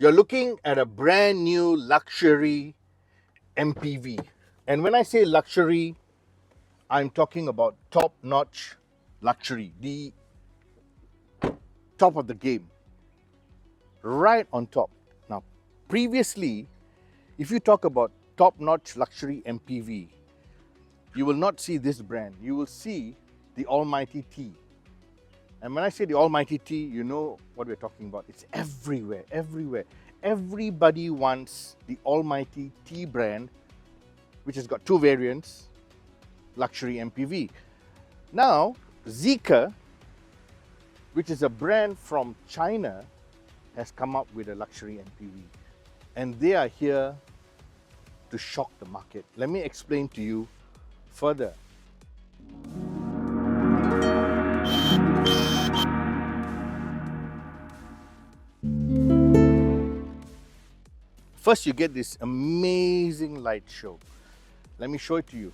You're looking at a brand new luxury MPV. And when I say luxury, I'm talking about top notch luxury, the top of the game, right on top. Now, previously, if you talk about top notch luxury MPV, you will not see this brand. You will see the almighty T. And when I say the almighty T, you know what we're talking about. It's everywhere, everywhere. Everybody wants the almighty T brand, which has got two variants, luxury MPV. Now, Zeekr, which is a brand from China, has come up with a luxury MPV. And they are here to shock the market. Let me explain to you further. First, you get this amazing light show. Let me show it to you.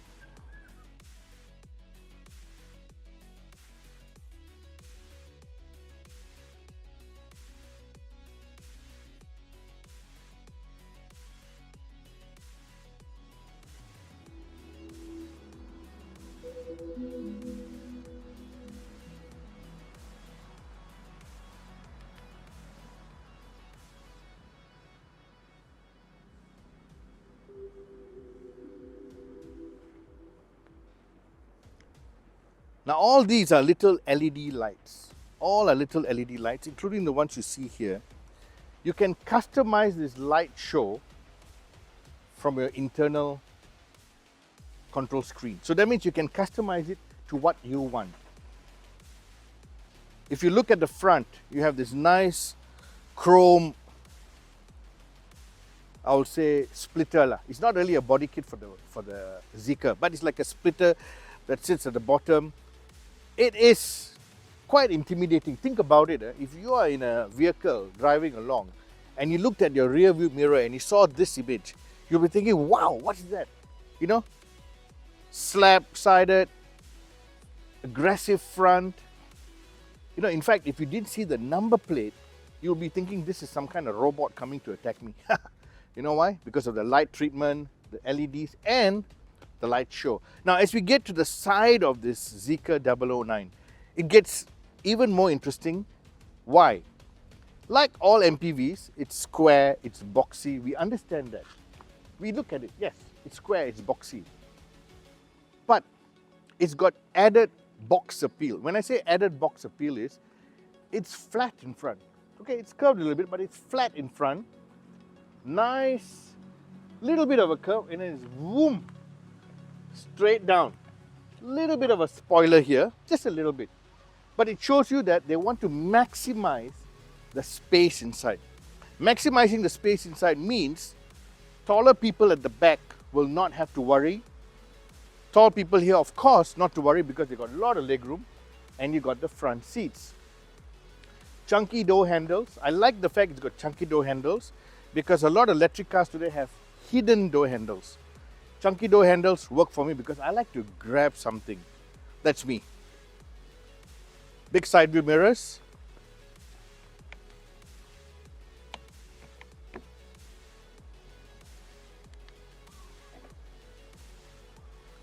Now, all these are little LED lights. All are little LED lights, including the ones you see here. You can customize this light show from your internal control screen. So that means you can customize it to what you want. If you look at the front, you have this nice chrome, I would say, splitter. It's not really a body kit for the Zeekr, but it's like a splitter that sits at the bottom. It is quite intimidating. Think about it. If you are in a vehicle driving along and you looked at your rear view mirror and you saw this image, you'll be thinking, wow, what is that? You know, slab-sided, aggressive front. You know, in fact, if you didn't see the number plate, you'll be thinking this is some kind of robot coming to attack me. You know why? Because of the light treatment, the LEDs, and the light show. Now, as we get to the side of this Zeekr 009, it gets even more interesting. Why? Like all MPVs, it's square, it's boxy. We understand that. We look at it, yes, it's square, it's boxy. But it's got added box appeal. When I say added box appeal is, it's flat in front. Okay, it's curved a little bit, but it's flat in front. Nice, little bit of a curve, and then it's boom, straight down. Little bit of a spoiler here, just a little bit. But it shows you that they want to maximize the space inside. Maximizing the space inside means taller people at the back will not have to worry. Tall people here, of course, not to worry because they got a lot of leg room, and you got the front seats. Chunky door handles. I like the fact it's got chunky door handles because a lot of electric cars today have hidden door handles. Chunky door handles work for me because I like to grab something. That's me. Big side view mirrors.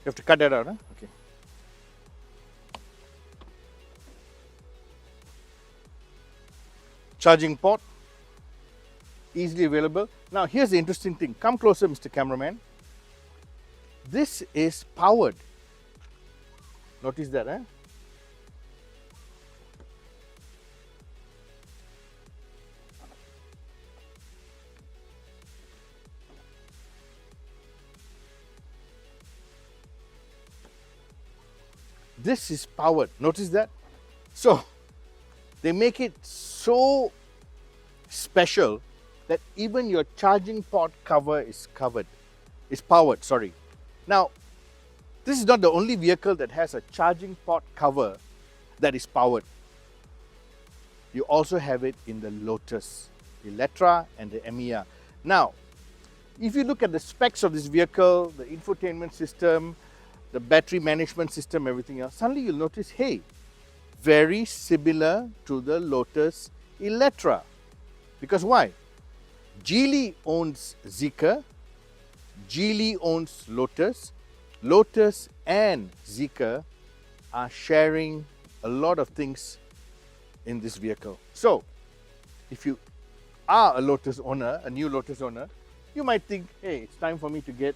You have to cut that out, huh? Okay. Charging port, easily available. Now, here's the interesting thing. Come closer, Mr. Cameraman. This is powered. Notice that, eh? This is powered. Notice that? So, they make it so special that even your charging port cover is covered. It's powered, sorry. Now, this is not the only vehicle that has a charging port cover that is powered. You also have it in the Lotus, the Electra and the Emiya. Now, if you look at the specs of this vehicle, the infotainment system, the battery management system, everything else, suddenly you'll notice, hey, very similar to the Lotus Electra. Because why? Geely owns Zeekr, Geely owns Lotus. Lotus and Zeekr are sharing a lot of things in this vehicle. So, if you are a Lotus owner, a new Lotus owner, you might think, hey, it's time for me to get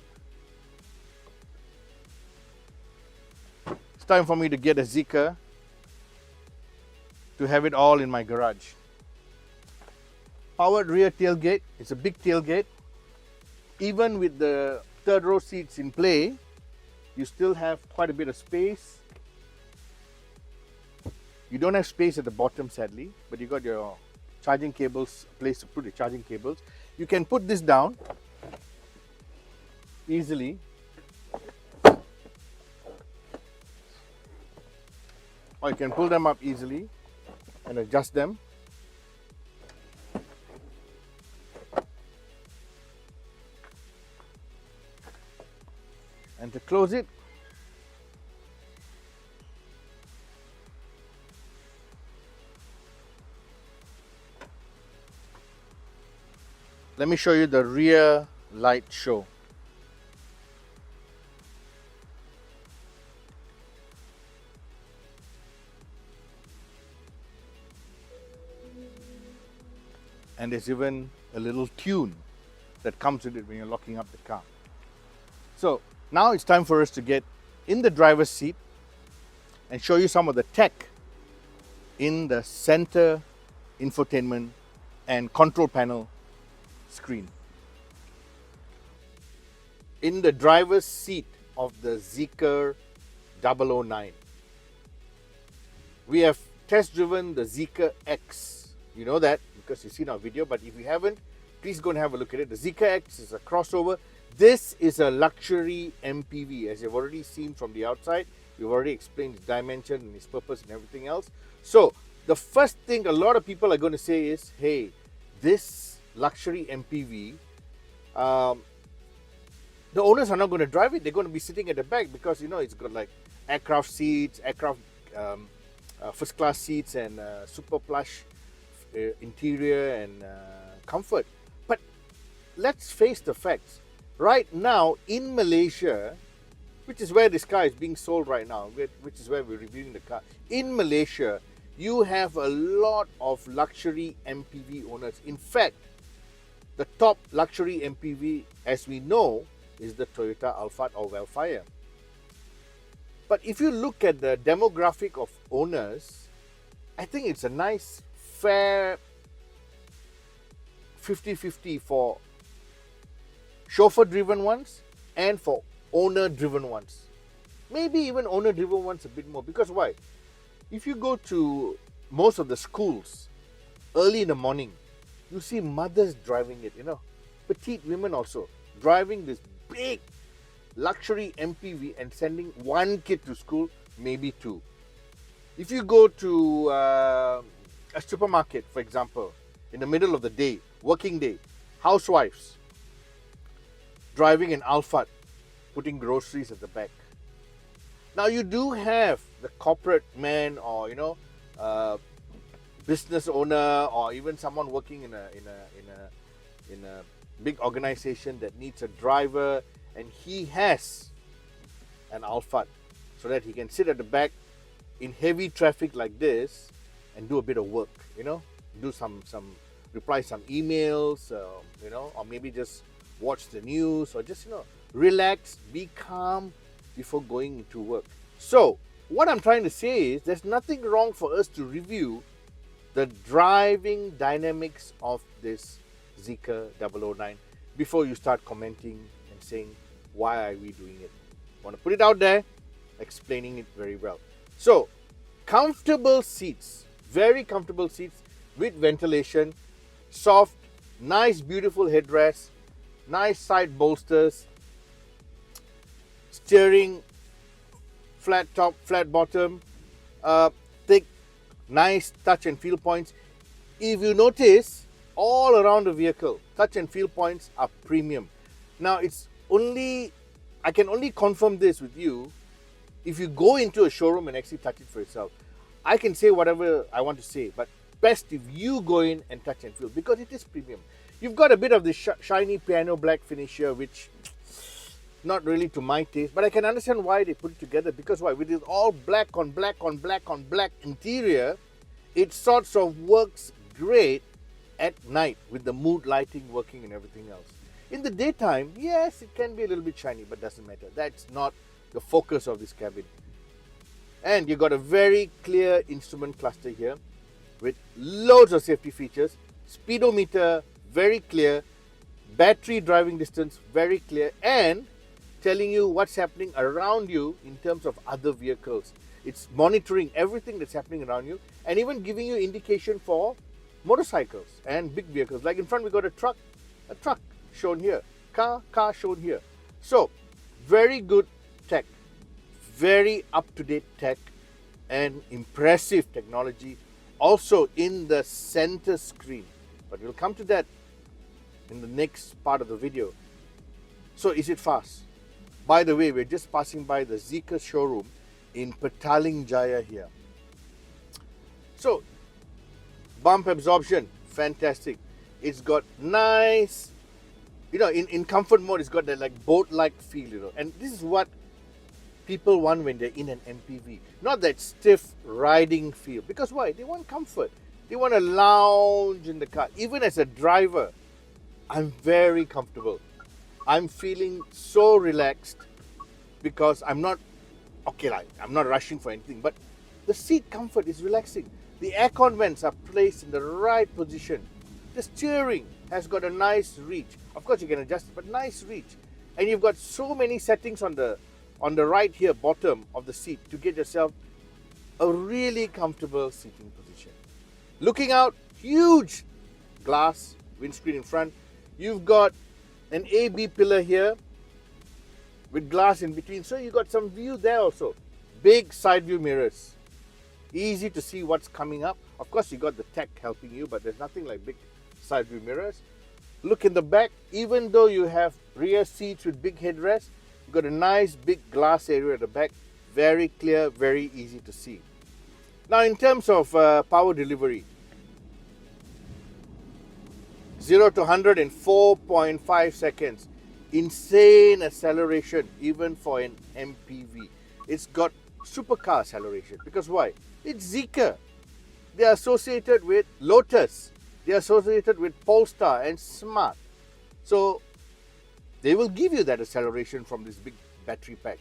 a Zeekr to have it all in my garage. Powered rear tailgate, it's a big tailgate. Even with the third row seats in play, you still have quite a bit of space. You don't have space at the bottom, sadly, but you got your charging cables, place to put the charging cables. You can put this down easily. Or you can pull them up easily and adjust them. And to close it, let me show you the rear light show. And there's even a little tune that comes with it when you're locking up the car. So now it's time for us to get in the driver's seat and show you some of the tech in the center infotainment and control panel screen. In the driver's seat of the Zeekr 009, we have test driven the Zeekr X. You know that because you've seen our video, but if you haven't, please go and have a look at it. The Zeekr X is a crossover. This is a luxury MPV, as you've already seen from the outside. We've already explained its dimension and its purpose and everything else. So the first thing a lot of people are going to say is, hey, this luxury MPV, the owners are not going to drive it. They're going to be sitting at the back because, you know, it's got like aircraft seats, first class seats, and super plush interior and comfort. But let's face the facts. Right now in Malaysia, which is where this car is being sold right now, which is where we're reviewing the car, in Malaysia, you have a lot of luxury MPV owners. In fact, the top luxury MPV, as we know, is the Toyota Alphard or Wellfire. But if you look at the demographic of owners, I think it's a nice, fair 50-50 for chauffeur-driven ones and for owner-driven ones. Maybe even owner-driven ones a bit more. Because why? If you go to most of the schools early in the morning, you see mothers driving it, you know, petite women also driving this big luxury MPV and sending one kid to school, maybe two. If you go to a supermarket, for example, in the middle of the day, working day, housewives driving an Alphard, putting groceries at the back. Now you do have the corporate man, or business owner, or even someone working in a big organization that needs a driver, and he has an Alphard so that he can sit at the back in heavy traffic like this and do a bit of work, do some reply some emails, or maybe just watch the news, or just relax, be calm before going into work. So what I'm trying to say is there's nothing wrong for us to review the driving dynamics of this Zeekr 009 before you start commenting and saying, why are we doing it? I want to put it out there, explaining it very well. So comfortable seats, very comfortable seats with ventilation, soft, nice, beautiful headrests, nice side bolsters, steering, flat top, flat bottom, thick, nice touch and feel points. If you notice, all around the vehicle, touch and feel points are premium. Now I can only confirm this with you if you go into a showroom and actually touch it for yourself. I can say whatever I want to say, but best if you go in and touch and feel, because it is premium. You've got a bit of the shiny piano black finish here, which not really to my taste, but I can understand why they put it together. Because why? With this all black on black on black on black interior, it sorts of works great at night with the mood lighting working and everything else. In the daytime, yes, it can be a little bit shiny, but doesn't matter. That's not the focus of this cabin. And you got a very clear instrument cluster here with loads of safety features. Speedometer, very clear. Battery driving distance, very clear. And telling you what's happening around you in terms of other vehicles. It's monitoring everything that's happening around you and even giving you indication for motorcycles and big vehicles. Like in front, we got a truck shown here, car shown here. So, very good tech, very up-to-date tech, and impressive technology also in the center screen. But we'll come to that in the next part of the video. So, is it fast? By the way, we're just passing by the Zeekr showroom in Petaling Jaya here. So, bump absorption, fantastic. It's got nice, in comfort mode, it's got that like boat-like feel, and this is what people want when they're in an MPV. Not that stiff riding feel. Because why? They want comfort. They want to lounge in the car. Even as a driver, I'm very comfortable. I'm feeling so relaxed because I'm not rushing for anything, but the seat comfort is relaxing. The aircon vents are placed in the right position. The steering has got a nice reach. Of course, you can adjust it, but nice reach. And you've got so many settings on the right here, bottom of the seat, to get yourself a really comfortable seating position. Looking out, huge glass windscreen in front. You've got an A-B pillar here with glass in between, so you got some view there also. Big side view mirrors, easy to see what's coming up. Of course, you got the tech helping you, but there's nothing like big side view mirrors. Look in the back. Even though you have rear seats with big headrests, you got a nice big glass area at the back. Very clear, very easy to see. Now, in terms of power delivery, 0 to 100 in 4.5 seconds. Insane acceleration even for an MPV. It's got supercar acceleration. Because why? It's Zeekr. They are associated with Lotus. They are associated with Polestar and Smart. So they will give you that acceleration from this big battery pack.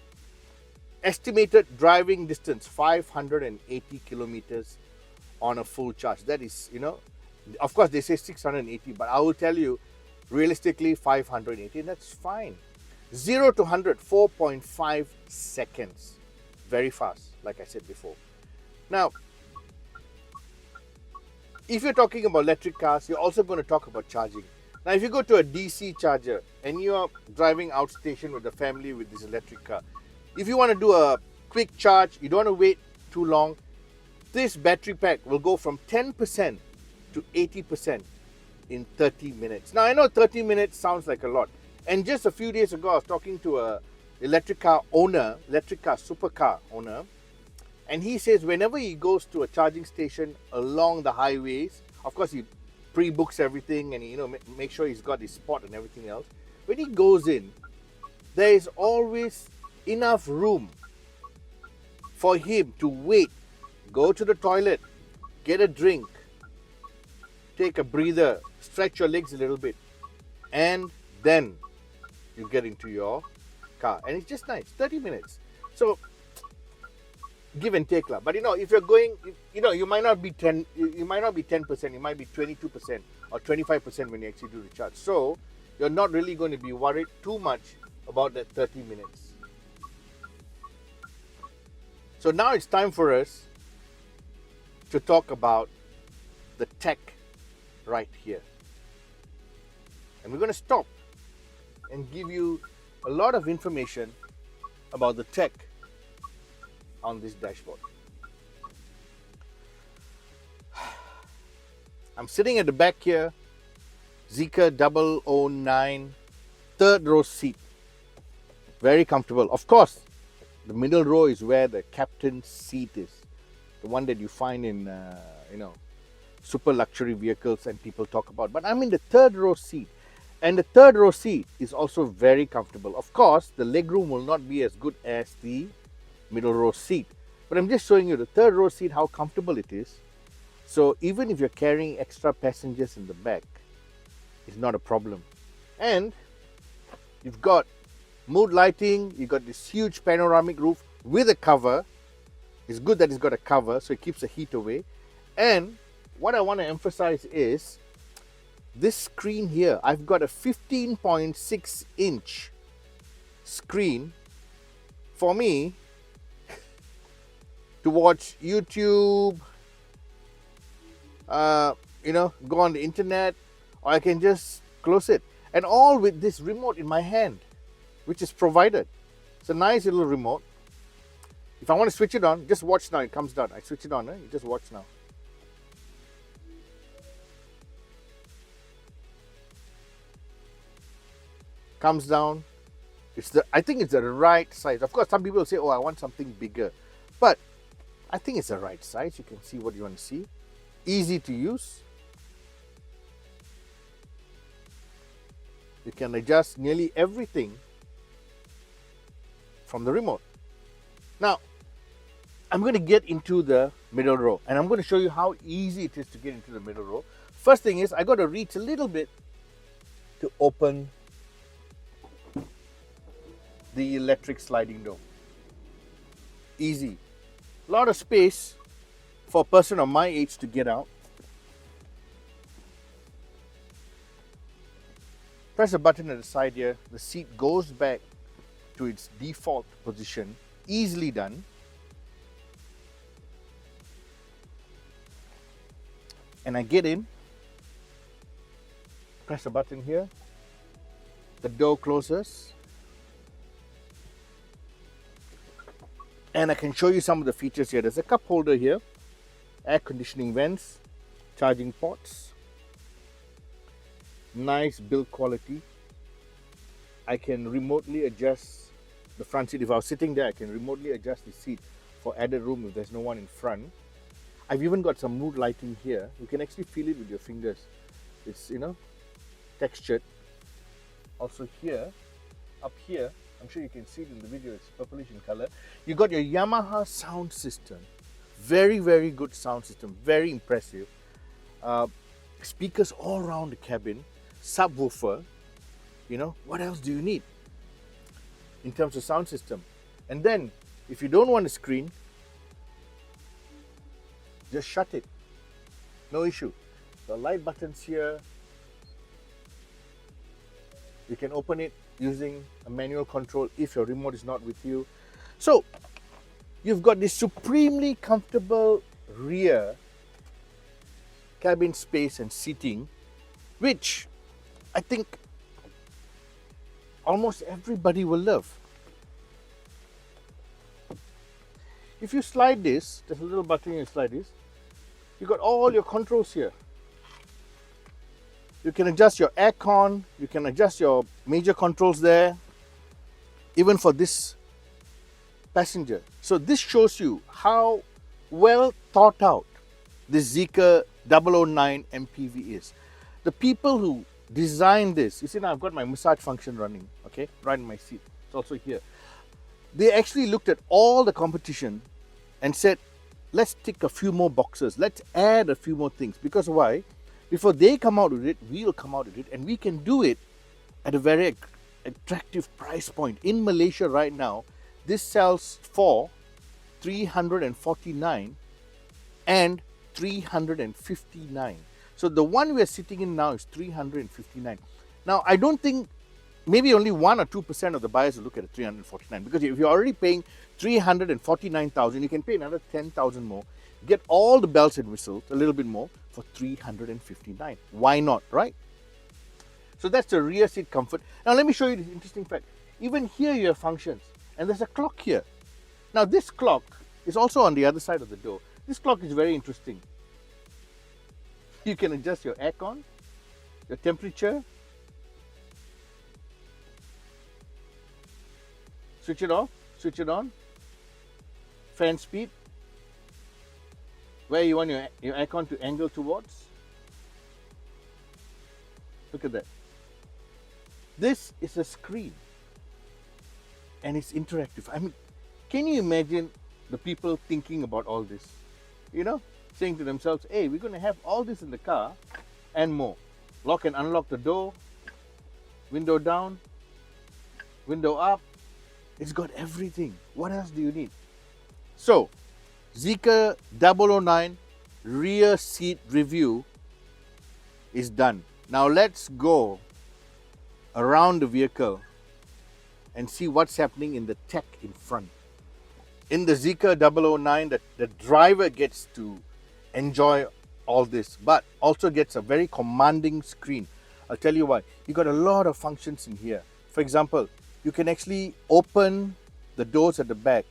Estimated driving distance, 580 kilometers on a full charge. That is, of course they say 680, but I will tell you, realistically 580, and that's fine. 0 to 100, 4.5 seconds. Very fast, like I said before. Now, if you're talking about electric cars, you're also going to talk about charging. Now, if you go to a DC charger and you are driving outstation with the family with this electric car, if you want to do a quick charge, you don't want to wait too long, this battery pack will go from 10% to 80% in 30 minutes. Now, I know 30 minutes sounds like a lot. And just a few days ago, I was talking to a supercar owner, and he says whenever he goes to a charging station along the highways, of course he pre-books everything and he make sure he's got his spot and everything else. When he goes in, there is always enough room for him to wait, go to the toilet, get a drink, take a breather, stretch your legs a little bit, and then you get into your car. And it's just nice, 30 minutes. So give and take lah. But if you're going, you might not be 10%, you might be 22% or 25% when you actually do the charge. So you're not really going to be worried too much about that 30 minutes. So now it's time for us to talk about the tech right here. And we're going to stop and give you a lot of information about the tech on this dashboard. I'm sitting at the back here, Zeekr 009, third row seat. Very comfortable. Of course, the middle row is where the captain's seat is. The one that you find in, super luxury vehicles and people talk about. But I'm in the third row seat, and the third row seat is also very comfortable. Of course, the legroom will not be as good as the middle row seat, but I'm just showing you the third row seat, how comfortable it is. So even if you're carrying extra passengers in the back, it's not a problem. And you've got mood lighting, you've got this huge panoramic roof with a cover. It's good that it's got a cover so it keeps the heat away. And what I want to emphasize is this screen here. I've got a 15.6 inch screen for me to watch YouTube, go on the internet, or I can just close it. And all with this remote in my hand, which is provided. It's a nice little remote. If I want to switch it on, just watch now, it comes down. I switch it on, you just watch now. Comes down. I think it's the right size. Of course, some people say, oh, I want something bigger. But I think it's the right size. You can see what you want to see. Easy to use. You can adjust nearly everything from the remote. Now, I'm going to get into the middle row, and I'm going to show you how easy it is to get into the middle row. First thing is, I got to reach a little bit to open the electric sliding door. Easy. A lot of space for a person of my age to get out. Press a button at the side here. The seat goes back to its default position. Easily done. And I get in. Press a button here. The door closes. And I can show you some of the features here. There's a cup holder here. Air conditioning vents. Charging ports. Nice build quality. I can remotely adjust the front seat. If I was sitting there, I can remotely adjust the seat for added room if there's no one in front. I've even got some mood lighting here. You can actually feel it with your fingers. It's, textured. Also here, up here, I'm sure you can see it in the video, it's purplish in color. You got your Yamaha sound system. Very, very good sound system. Very impressive. Speakers all around the cabin. Subwoofer. What else do you need in terms of sound system? And then, if you don't want a screen, just shut it. No issue. The light buttons here. You can open it using a manual control if your remote is not with you. So, you've got this supremely comfortable rear cabin space and seating, which I think almost everybody will love. If you slide this, there's a little button you slide this, you got all your controls here. You can adjust your aircon, you can adjust your major controls there, even for this passenger. So this shows you how well thought out this Zeekr 009 MPV is. The people who designed this, you see now I've got my massage function running, okay, right in my seat. It's also here. They actually looked at all the competition and said, let's tick a few more boxes. Let's add a few more things. Because why? Before they come out with it, we'll come out with it, and we can do it at a very attractive price point. In Malaysia right now, this sells for 349 and 359. So the one we're sitting in now is 359. Now, I don't think maybe only 1 or 2% of the buyers will look at a 349, because if you're already paying 349,000, you can pay another 10,000 more, get all the bells and whistles, a little bit more, for 359. Why not, right? So that's the rear seat comfort. Now let me show you this interesting fact. Even here you have functions, and there's a clock here. Now this clock is also on the other side of the door. This clock is very interesting. You can adjust your aircon, your temperature, switch it off, switch it on, fan speed, where you want your aircon to angle towards. Look at that. This is a screen and it's interactive. I mean, can you imagine the people thinking about all this? You know, saying to themselves, hey, we're going to have all this in the car and more. Lock and unlock the door, window down, window up. It's got everything. What else do you need? So, Zeekr 009 rear seat review is done. Now let's go around the vehicle and see what's happening in the tech in front. In the Zeekr 009, the driver gets to enjoy all this, but also gets a very commanding screen. I'll tell you why. You got a lot of functions in here. For example, you can actually open the doors at the back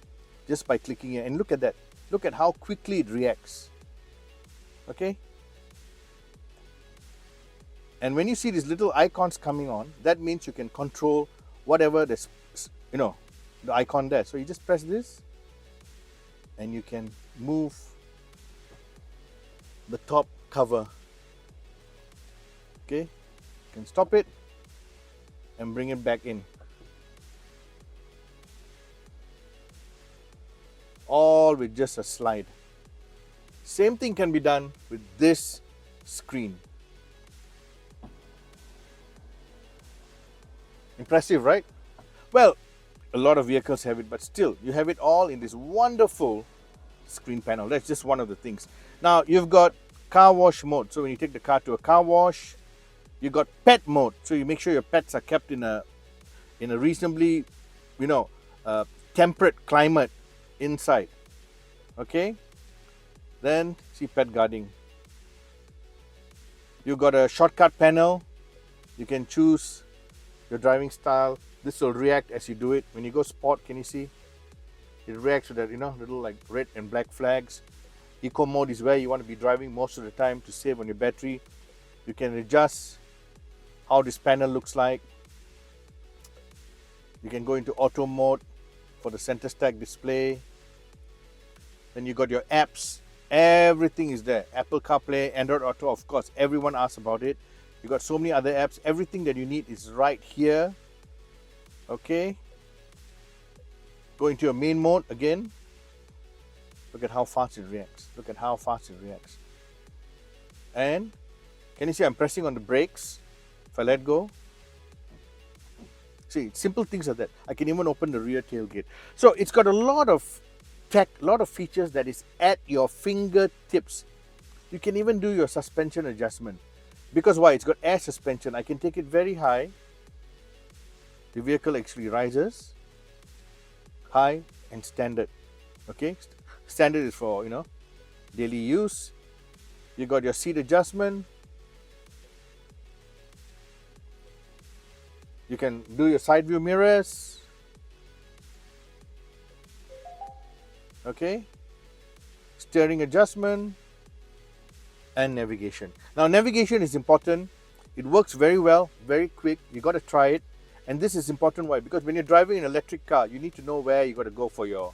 just by clicking here. And look at that. Look at how quickly it reacts. Okay? And when you see these little icons coming on, that means you can control whatever the icon there. So you just press this and you can move the top cover. Okay? You can stop it and bring it back in. All with just a slide. Same thing can be done with this screen. Impressive, right? Well, a lot of vehicles have it, but still, you have it all in this wonderful screen panel. That's just one of the things. Now, you've got car wash mode. So when you take the car to a car wash, you've got pet mode. So you make sure your pets are kept in a reasonably, temperate climate inside. Okay? Then, see pet guarding. You've got a shortcut panel. You can choose your driving style. This will react as you do it. When you go sport, can you see? It reacts to that, little like red and black flags. Eco mode is where you want to be driving most of the time to save on your battery. You can adjust how this panel looks like. You can go into auto mode for the center stack display. Then you got your apps. Everything is there. Apple CarPlay, Android Auto, of course. Everyone asks about it. You got so many other apps. Everything that you need is right here. Okay. Go into your main mode again. Look at how fast it reacts. Look at how fast it reacts. And can you see I'm pressing on the brakes? If I let go. See, simple things like that. I can even open the rear tailgate. So it's got a lot of tech, a lot of features that is at your fingertips. You can even do your suspension adjustment. Because why? It's got air suspension. I can take it very high. The vehicle actually rises. High and standard. Okay? Standard is for, daily use. You got your seat adjustment. You can do your side view mirrors. Okay? Steering adjustment. And navigation. Now, navigation is important. It works very well, very quick. You got to try it. And this is important. Why? Because when you're driving an electric car, you need to know where you got to go for your...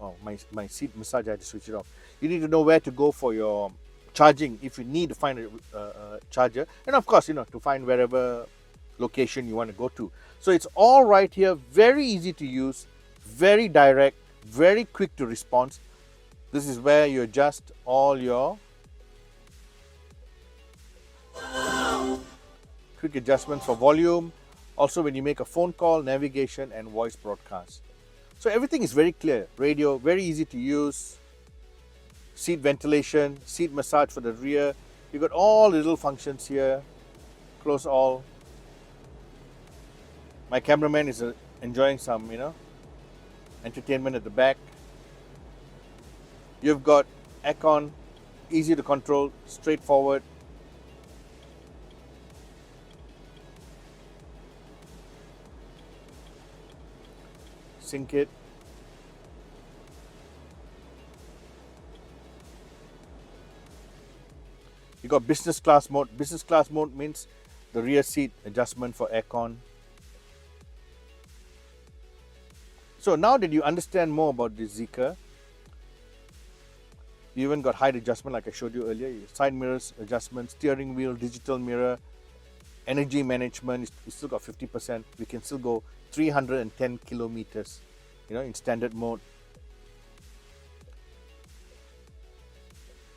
Oh, my seat massage, I had to switch it off. You need to know where to go for your charging if you need to find a charger. And of course, to find wherever location you want to go to. So it's all right here. Very easy to use. Very direct. Very quick to response. This is where you adjust all your quick adjustments for volume. Also, when you make a phone call, navigation, and voice broadcast. So everything is very clear. Radio, very easy to use. Seat ventilation, seat massage for the rear. You got all the little functions here. Close all. My cameraman is enjoying some, entertainment at the back. You've got aircon, easy to control, straightforward. Sync it. You got business class mode. Business class mode means the rear seat adjustment for aircon. So now that you understand more about this Zeekr, You even got height adjustment like I showed you earlier. Side mirrors adjustment, steering wheel, digital mirror, energy management. We still got 50%. We can still go 310 kilometers, in standard mode.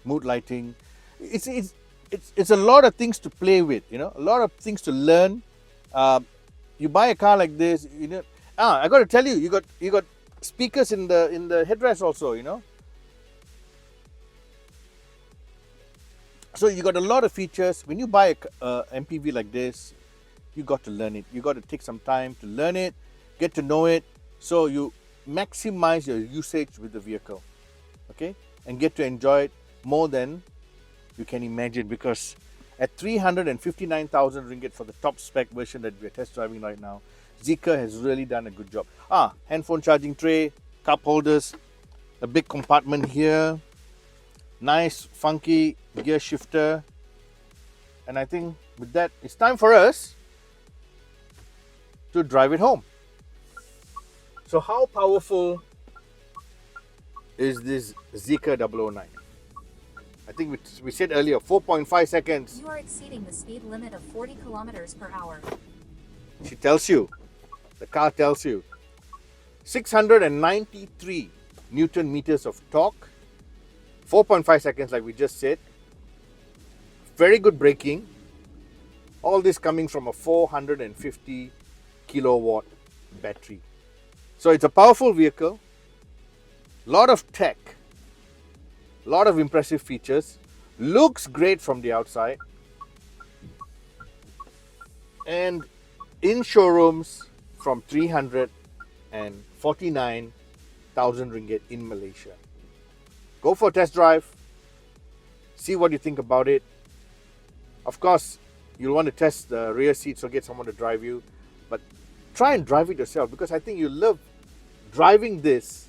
Mood lighting. It's a lot of things to play with, a lot of things to learn. You buy a car like this, I got to tell you, you got speakers in the headrest also, So you got a lot of features. When you buy a MPV like this, you got to learn it. You got to take some time to learn it, get to know it, so you maximize your usage with the vehicle, okay, and get to enjoy it more than you can imagine. Because at 359,000 ringgit for the top spec version that we're test driving right now, Zeekr has really done a good job. Handphone charging tray, cup holders, a big compartment here, nice funky gear shifter, and I think with that it's time for us to drive it home. So how powerful is this Zeekr 009? I think we said earlier 4.5 seconds. You are exceeding the speed limit of 40 kilometers per hour. She tells you, the car tells you, 693 Newton meters of torque, 4.5 seconds like we just said, very good braking, all this coming from a 450 kilowatt battery. So it's a powerful vehicle, lot of tech, lot of impressive features, looks great from the outside, and in showrooms from 349,000 ringgit in Malaysia. Go for a test drive, see what you think about it. Of course, you'll want to test the rear seat, so get someone to drive you, but try and drive it yourself, because I think you love driving this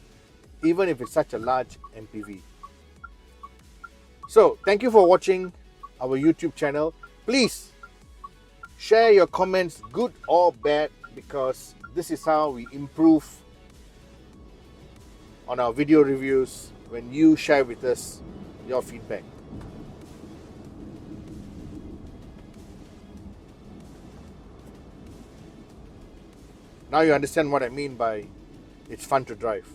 even if it's such a large MPV. So thank you for watching our YouTube channel. Please share your comments, good or bad, because this is how we improve on our video reviews, when you share with us your feedback. Now you understand what I mean by it's fun to drive.